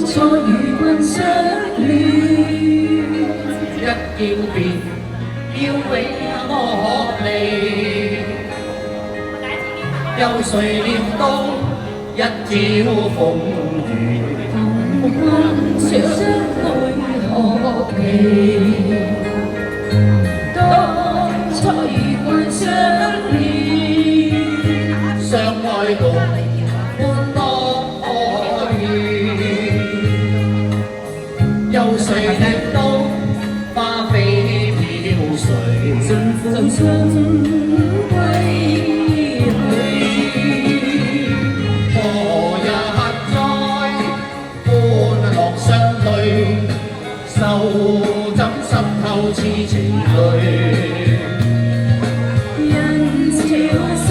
初與君相戀，一見便要永可離。又誰料到一朝風雨，同君相對何期？當初與君相戀，相愛共歡樂可言。又誰料到花飛飄碎，盡付春歸去。何日再歡樂相對，手枕濕透似情侶。人潮水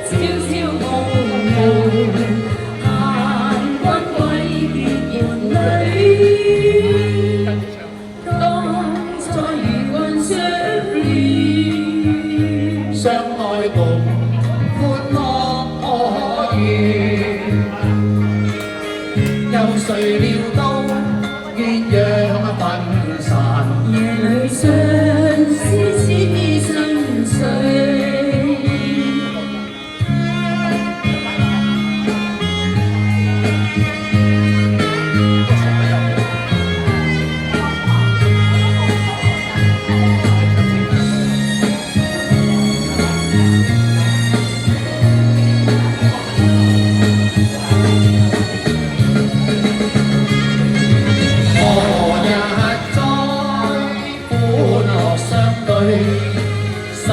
悄悄濛濛，閒君歸別門裏。當初與君相戀，相愛共歡樂可言。又誰料到鴛鴦分散，夜裏相思似深水。手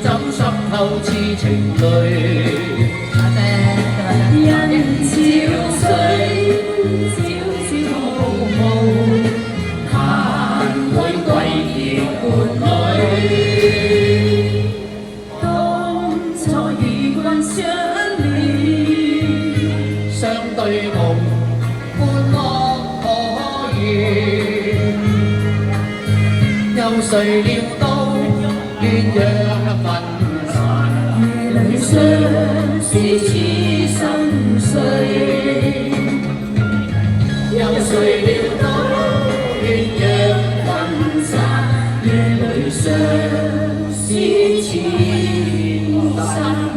枕濕透似情侶，人潮水悄悄濛濛，閒會歸結伴侶。當初與君相戀，相對共歡樂可言。又誰料到鴛鴦分散，夜裏相思似深水。又誰料到鴛鴦分散，夜裏相思似深水。